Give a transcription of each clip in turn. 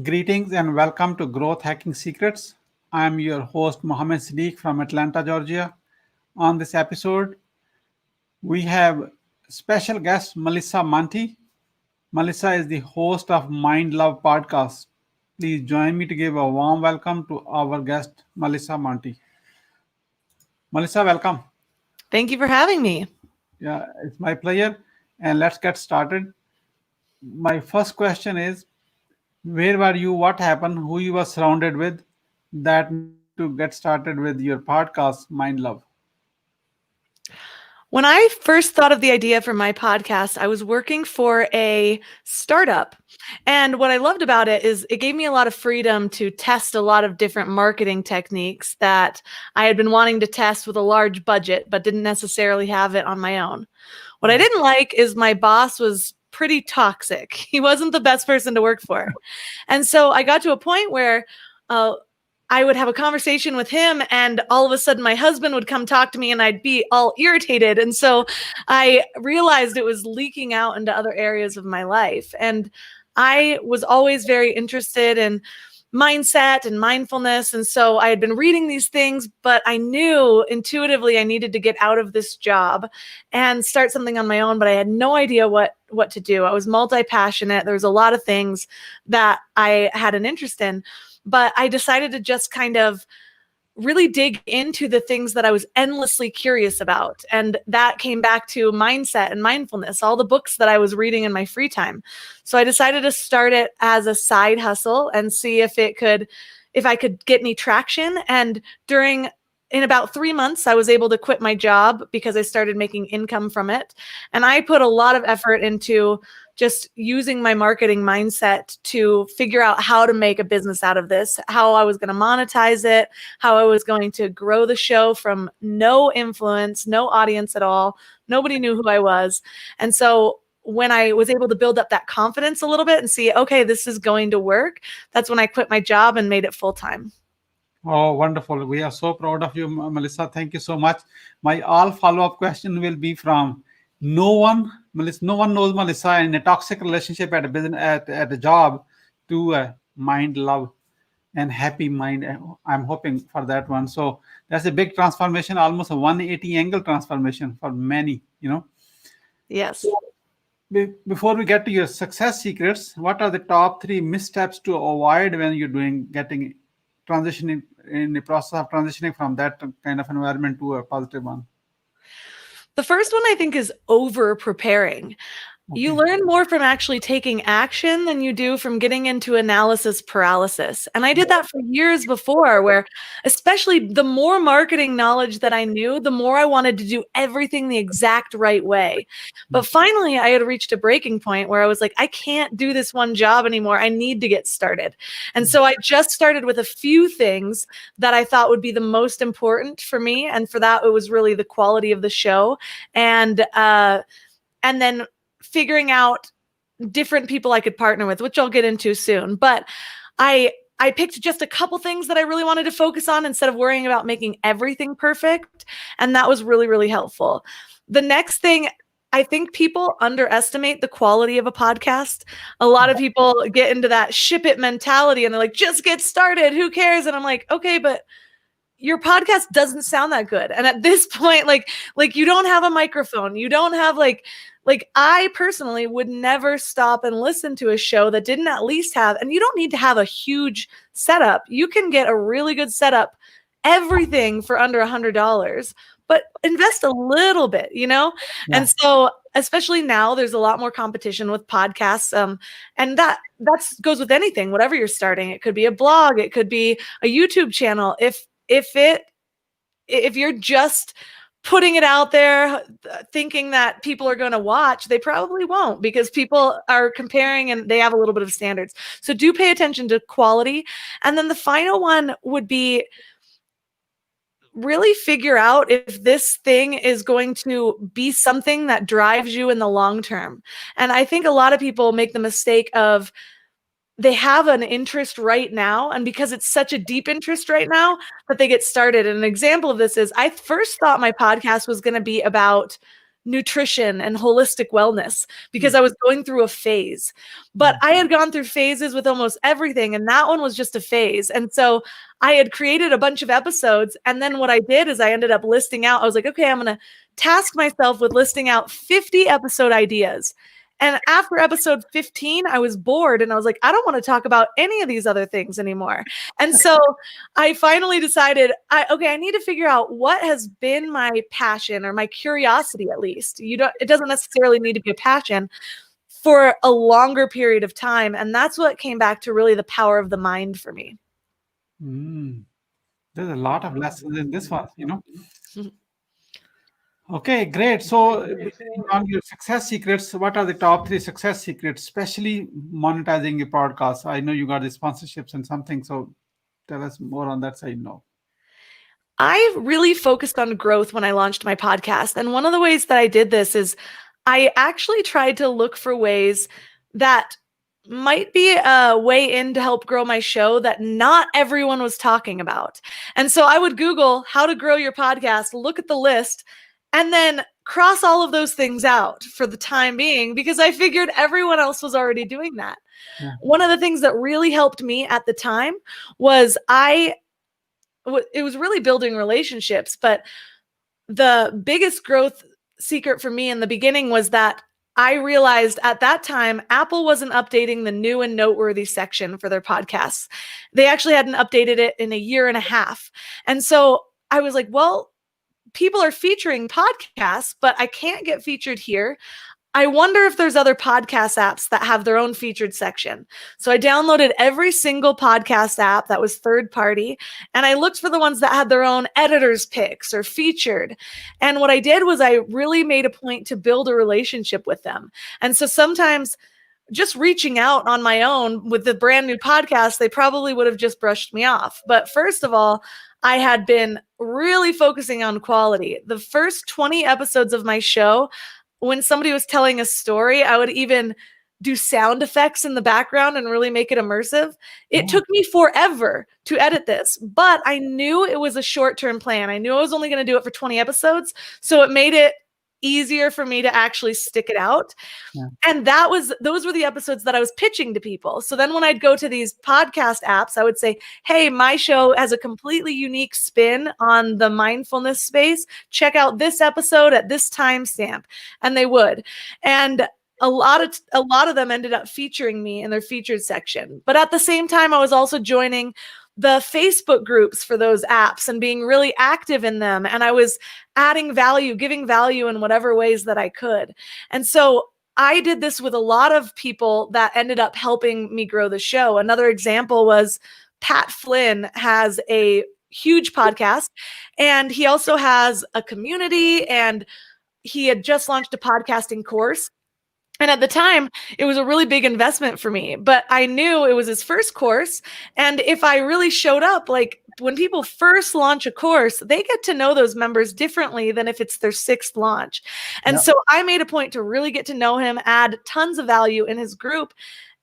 Greetings and welcome to Growth Hacking Secrets. I am your host Muhammad Siddique from Atlanta, Georgia. On this episode, we have special guest Melissa Monte. Melissa is the host of Mind Love podcast. Please join me to give a warm welcome to our guest Melissa Monte. Melissa, welcome. Thank you for having me. Yeah, it's my pleasure. And let's get started. My first question is, where were you? What happened? Who you were surrounded with that made you to get started with your podcast, Mind Love? When I first thought of the idea for my podcast, I was working for a startup. And what I loved about it is it gave me a lot of freedom to test a lot of different marketing techniques that I had been wanting to test with a large budget, but didn't necessarily have it on my own. What I didn't like is my boss was pretty toxic. He wasn't the best person to work for. And so I got to a point where I would have a conversation with him and all of a sudden my husband would come talk to me and I'd be all irritated. And so I realized it was leaking out into other areas of my life. And I was always very interested in mindset and mindfulness. And so I had been reading these things, but I knew intuitively I needed to get out of this job and start something on my own, but I had no idea what to do. I was multi-passionate. There was a lot of things that I had an interest in, but I decided to just kind of really dig into the things that I was endlessly curious about. And that came back to mindset and mindfulness, all the books that I was reading in my free time. So I decided to start it as a side hustle and see if I could get any traction. And in about 3 months, I was able to quit my job because I started making income from it. And I put a lot of effort into just using my marketing mindset to figure out how to make a business out of this, how I was going to monetize it, how I was going to grow the show from no influence, no audience at all. Nobody knew who I was. And so when I was able to build up that confidence a little bit and see, okay, this is going to work, that's when I quit my job and made it full time. Oh, wonderful. We are so proud of you, Melissa. Thank you so much. My all follow-up question will be from Melissa. No one knows Melissa in a toxic relationship at a business at a job to a mind love and happy mind. I'm hoping for that one. So that's a big transformation, almost a 180 angle transformation for many. Yes. Before we get to your success secrets, what are the top 3 missteps to avoid when you're getting transitioning in the process of transitioning from that kind of environment to a positive one? The first one I think is over preparing. You learn more from actually taking action than you do from getting into analysis paralysis. And I did that for years before, where especially the more marketing knowledge that I knew, the more I wanted to do everything the exact right way. But finally, I had reached a breaking point where I was like, I can't do this one job anymore. I need to get started. And so I just started with a few things that I thought would be the most important for me. And for that, it was really the quality of the show. And then figuring out different people I could partner with, which I'll get into soon. But I picked just a couple things that I really wanted to focus on instead of worrying about making everything perfect. And that was really, really helpful. The next thing, I think people underestimate the quality of a podcast. A lot of people get into that ship it mentality and they're like, just get started. Who cares? And I'm like, okay, but your podcast doesn't sound that good. And at this point, like you don't have a microphone. You don't have like I personally would never stop and listen to a show that didn't at least have, and you don't need to have a huge setup. You can get a really good setup, everything for under $100, but invest a little bit, Yeah. And so, especially now, there's a lot more competition with podcasts. And that goes with anything, whatever you're starting. It could be a blog, it could be a YouTube channel. If you're just putting it out there thinking that people are going to watch, they probably won't, because people are comparing and they have a little bit of standards. So do pay attention to quality. And then the final one would be really figure out if this thing is going to be something that drives you in the long term. And I think a lot of people make the mistake of they have an interest right now, and because it's such a deep interest right now, that they get started. And an example of this is I first thought my podcast was going to be about nutrition and holistic wellness because I was going through a phase. But I had gone through phases with almost everything, and that one was just a phase. And so I had created a bunch of episodes, and then what I did is I ended up listing out, I was like, okay, I'm going to task myself with listing out 50 episode ideas. And after episode 15, I was bored and I was like, I don't want to talk about any of these other things anymore. And so I finally decided, I need to figure out what has been my passion or my curiosity, at least. It doesn't necessarily need to be a passion for a longer period of time. And that's what came back to really the power of the mind for me. There's a lot of lessons in this one, Okay, great. So on your success secrets, what are the top 3 success secrets, especially monetizing your podcast? I know you got the sponsorships and something, so tell us more on that side now. I really focused on growth when I launched my podcast. And one of the ways that I did this is I actually tried to look for ways that might be a way in to help grow my show that not everyone was talking about. And so I would Google how to grow your podcast, look at the list, and then cross all of those things out for the time being, because I figured everyone else was already doing that. Yeah. One of the things that really helped me at the time was it was really building relationships. But the biggest growth secret for me in the beginning was that I realized at that time, Apple wasn't updating the new and noteworthy section for their podcasts. They actually hadn't updated it in a year and a half. And so I was like, well, people are featuring podcasts, but I can't get featured here. I wonder if there's other podcast apps that have their own featured section. So I downloaded every single podcast app that was third party, and I looked for the ones that had their own editor's picks or featured. And what I did was I really made a point to build a relationship with them. And so sometimes just reaching out on my own with the brand new podcast, they probably would have just brushed me off. But first of all, I had been really focusing on quality. The first 20 episodes of my show, when somebody was telling a story, I would even do sound effects in the background and really make it immersive. It took me forever to edit this, but I knew it was a short-term plan. I knew I was only going to do it for 20 episodes. So it made it easier for me to actually stick it out. Yeah. And those were the episodes that I was pitching to people. So then when I'd go to these podcast apps, I would say, hey, my show has a completely unique spin on the mindfulness space. Check out this episode at this timestamp. And they would. And a lot of them ended up featuring me in their featured section. But at the same time, I was also joining the Facebook groups for those apps and being really active in them. And I was adding value, giving value in whatever ways that I could. And so I did this with a lot of people that ended up helping me grow the show. Another example was Pat Flynn has a huge podcast, and he also has a community, and he had just launched a podcasting course. And at the time, it was a really big investment for me, but I knew it was his first course. And if I really showed up, like when people first launch a course, they get to know those members differently than if it's their 6th launch. And so I made a point to really get to know him, add tons of value in his group.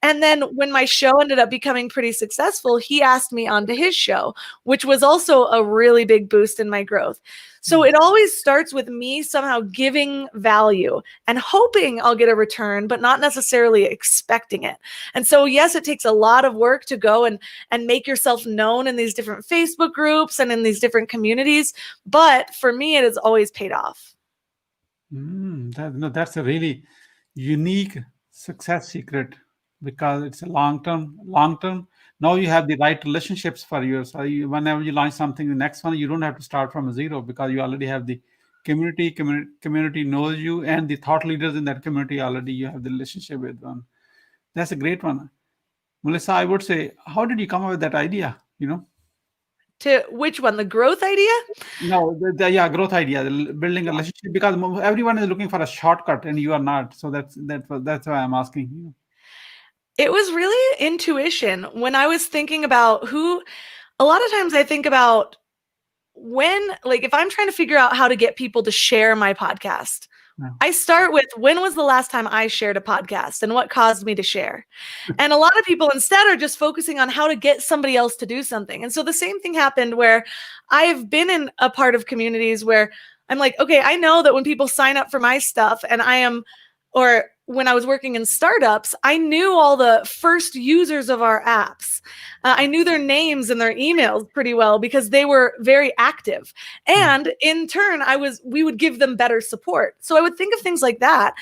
And then when my show ended up becoming pretty successful, he asked me onto his show, which was also a really big boost in my growth. So it always starts with me somehow giving value and hoping I'll get a return, but not necessarily expecting it. And so, yes, it takes a lot of work to go and make yourself known in these different Facebook groups and in these different communities. But for me, it has always paid off. That's a really unique success secret, because it's a long-term. Now you have the right relationships for yours. Whenever you launch something, the next one, you don't have to start from zero, because you already have the community. Community knows you, and the thought leaders in that community already you have the relationship with them. That's a great one. Melissa, I would say, how did you come up with that idea? To which one? The growth idea? No, growth idea, building a relationship, because everyone is looking for a shortcut and you are not. So that's why I'm asking you. It was really intuition. When I was thinking about a lot of times I think about if I'm trying to figure out how to get people to share my podcast, I start with, when was the last time I shared a podcast and what caused me to share? And a lot of people instead are just focusing on how to get somebody else to do something. And so the same thing happened where I've been in a part of communities where I'm like, okay, I know that when people sign up for my stuff and or when I was working in startups, I knew all the first users of our apps. I knew their names and their emails pretty well because they were very active. And in turn, we would give them better support. So I would think of things like that.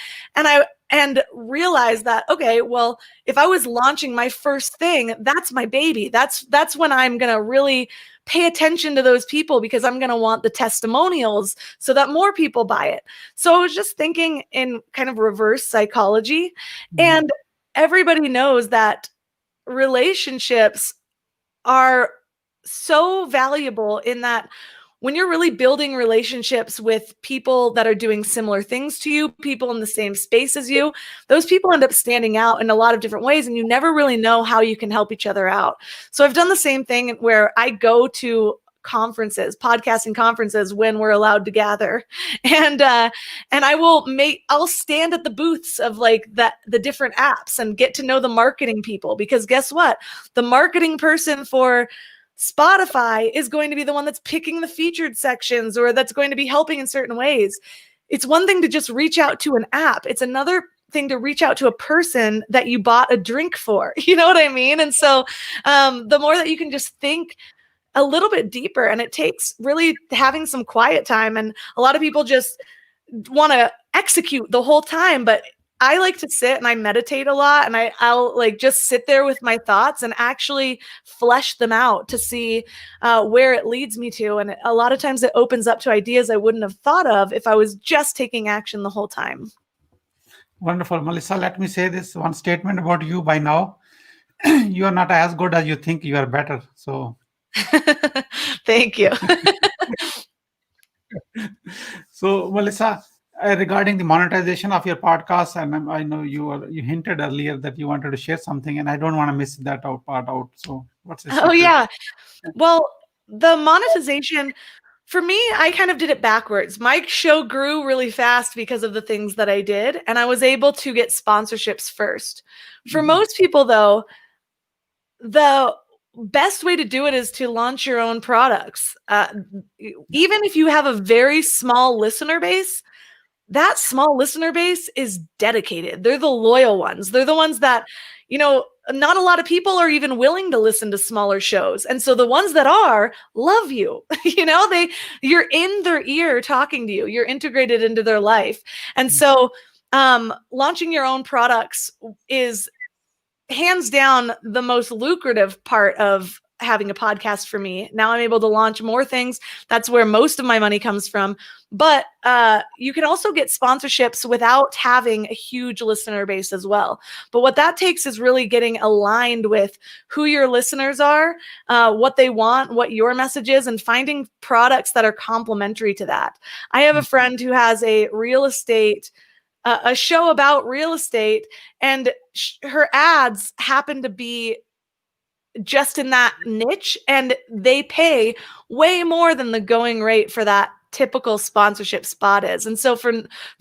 And realize that, okay, well, if I was launching my first thing, that's my baby. That's when I'm going to really pay attention to those people, because I'm going to want the testimonials so that more people buy it. So I was just thinking in kind of reverse psychology. And everybody knows that relationships are so valuable in that when you're really building relationships with people that are doing similar things to you, people in the same space as you, those people end up standing out in a lot of different ways, and you never really know how you can help each other out. So I've done the same thing where I go to conferences, podcasting conferences, when we're allowed to gather, and I'll stand at the booths of like the different apps and get to know the marketing people, because guess what? The marketing person for Spotify is going to be the one that's picking the featured sections, or that's going to be helping in certain ways. It's one thing to just reach out to an app. It's another thing to reach out to a person that you bought a drink for. You know what I mean? And so the more that you can just think a little bit deeper, and it takes really having some quiet time. And a lot of people just want to execute the whole time, but I like to sit and I meditate a lot, and I'll like just sit there with my thoughts and actually flesh them out to see where it leads me to. And a lot of times it opens up to ideas I wouldn't have thought of if I was just taking action the whole time. Wonderful. Melissa, let me say this one statement about you by now. You are not as good as you think, you are better. So thank you. So Melissa, regarding the monetization of your podcast, and I know you hinted earlier that you wanted to share something, and I don't want to miss that part out. So what's the secret? Oh yeah. Well, the monetization, for me, I kind of did it backwards. My show grew really fast because of the things that I did, and I was able to get sponsorships first. For most people, though, the best way to do it is to launch your own products. Even if you have a very small listener base, that small listener base is dedicated. They're the loyal ones. They're the ones that, not a lot of people are even willing to listen to smaller shows. And so the ones that are love you. You're in their ear talking to you. You're integrated into their life. And so launching your own products is hands down the most lucrative part of having a podcast for me. Now I'm able to launch more things. That's where most of my money comes from. But you can also get sponsorships without having a huge listener base as well. But what that takes is really getting aligned with who your listeners are, what they want, what your message is, and finding products that are complementary to that. I have a friend who has a show about real estate, and her ads happen to be just in that niche, and they pay way more than the going rate for that typical sponsorship spot is. And so for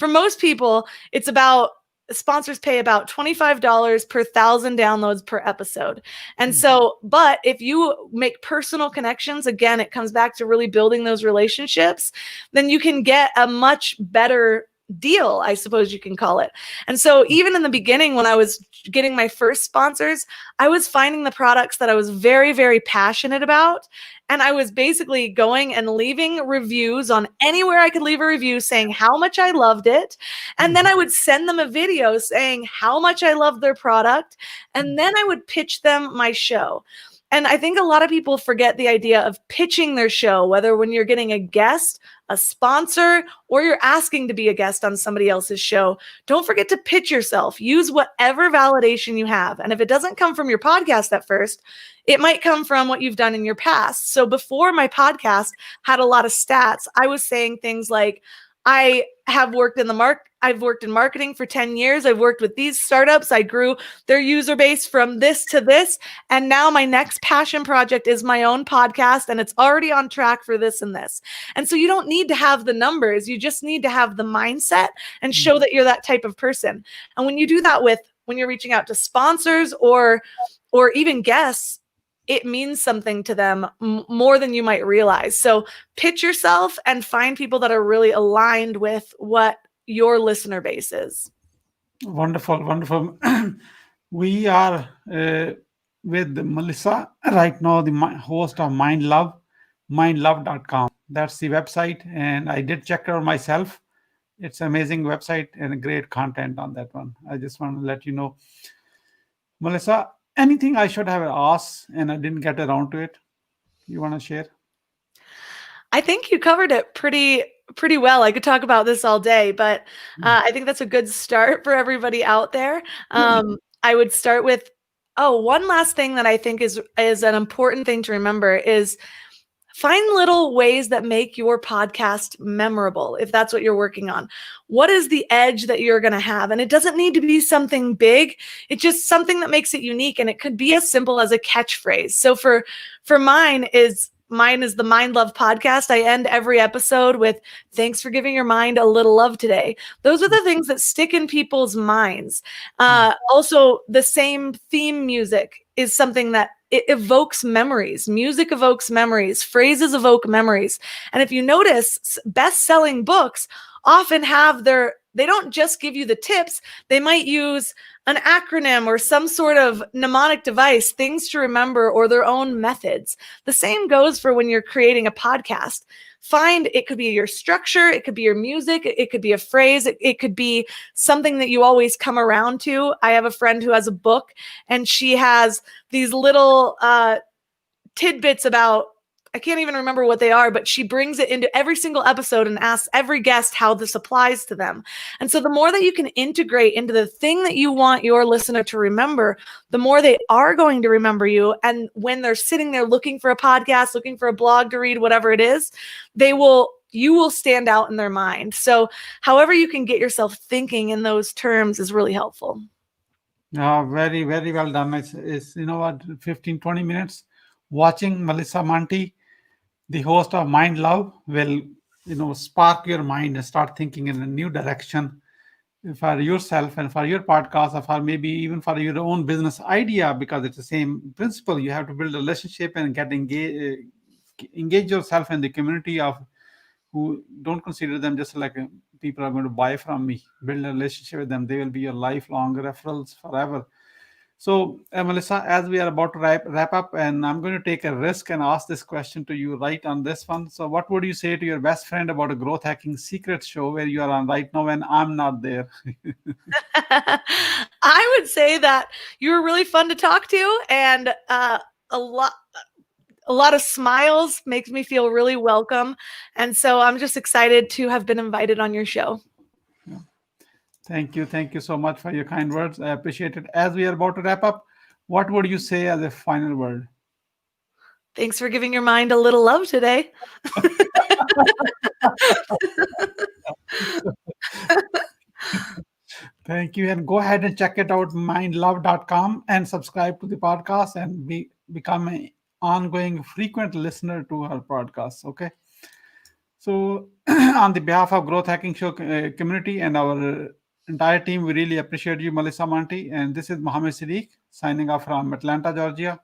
most people, it's about sponsors pay about $25 per 1,000 downloads per episode. And so, but if you make personal connections, again, it comes back to really building those relationships, then you can get a much better deal, I suppose you can call it. And so even in the beginning, when I was getting my first sponsors, I was finding the products that I was very, very passionate about. And I was basically going and leaving reviews on anywhere I could leave a review saying how much I loved it. And then I would send them a video saying how much I loved their product. And then I would pitch them my show. And I think a lot of people forget the idea of pitching their show, whether when you're getting a guest, a sponsor, or you're asking to be a guest on somebody else's show. Don't forget to pitch yourself. Use whatever validation you have. And if it doesn't come from your podcast at first, it might come from what you've done in your past. So before my podcast had a lot of stats, I was saying things like, I've worked in marketing for 10 years. I've worked with these startups. I grew their user base from this to this. And now my next passion project is my own podcast, and it's already on track for this and this. And so you don't need to have the numbers. You just need to have the mindset and show that you're that type of person. And when you do that when you're reaching out to sponsors or even guests, it means something to them more than you might realize. So pitch yourself and find people that are really aligned with what your listener base is. Wonderful, wonderful. We are with Melissa right now, the host of mindlove.com. That's the website, and I did check it out myself. It's an amazing website and great content on that one. I just want to let you know, Melissa, anything I should have asked and I didn't get around to it? You want to share? I think you covered it pretty well. I could talk about this all day, but I think that's a good start for everybody out there. I would start with, one last thing that I think is an important thing to remember is find little ways that make your podcast memorable, if that's what you're working on. What is the edge that you're going to have? And it doesn't need to be something big. It's just something that makes it unique. And it could be as simple as a catchphrase. So for mine is the Mind Love podcast. I end every episode with, thanks for giving your mind a little love today. Those are the things that stick in people's minds. Also, the same theme music is something that it evokes memories. Music evokes memories. Phrases evoke memories. And if you notice, best-selling books often have they don't just give you the tips. They might use an acronym or some sort of mnemonic device, things to remember, or their own methods. The same goes for when you're creating a podcast. It could be your structure, it could be your music, it could be a phrase, it could be something that you always come around to. I have a friend who has a book, and she has these little tidbits about, I can't even remember what they are, but she brings it into every single episode and asks every guest how this applies to them. And so the more that you can integrate into the thing that you want your listener to remember, the more they are going to remember you. And when they're sitting there looking for a podcast, looking for a blog to read, whatever it is, you will stand out in their mind. So however you can get yourself thinking in those terms is really helpful. Very, very well done. It's 15, 20 minutes watching Melissa Monte, the host of Mind Love, will spark your mind and start thinking in a new direction for yourself and for your podcast, or for maybe even for your own business idea, because it's the same principle. You have to build a relationship and engage yourself in the community of who don't consider them just like people are going to buy from me. Build a relationship with them. They will be your lifelong referrals forever. So, Melissa, as we are about to wrap up, and I'm going to take a risk and ask this question to you right on this one. So, what would you say to your best friend about a growth hacking secret show where you are on right now and I'm not there? I would say that you were really fun to talk to, and a lot of smiles makes me feel really welcome. And so I'm just excited to have been invited on your show. Thank you. Thank you so much for your kind words. I appreciate it. As we are about to wrap up, what would you say as a final word? Thanks for giving your mind a little love today. Thank you. And go ahead and check it out, mindlove.com, and subscribe to the podcast and become an ongoing frequent listener to our podcast. Okay. So on the behalf of Growth Hacking Show community and our entire team, we really appreciate you, Melissa Monte. And this is Muhammad Siddique signing off from Atlanta, Georgia.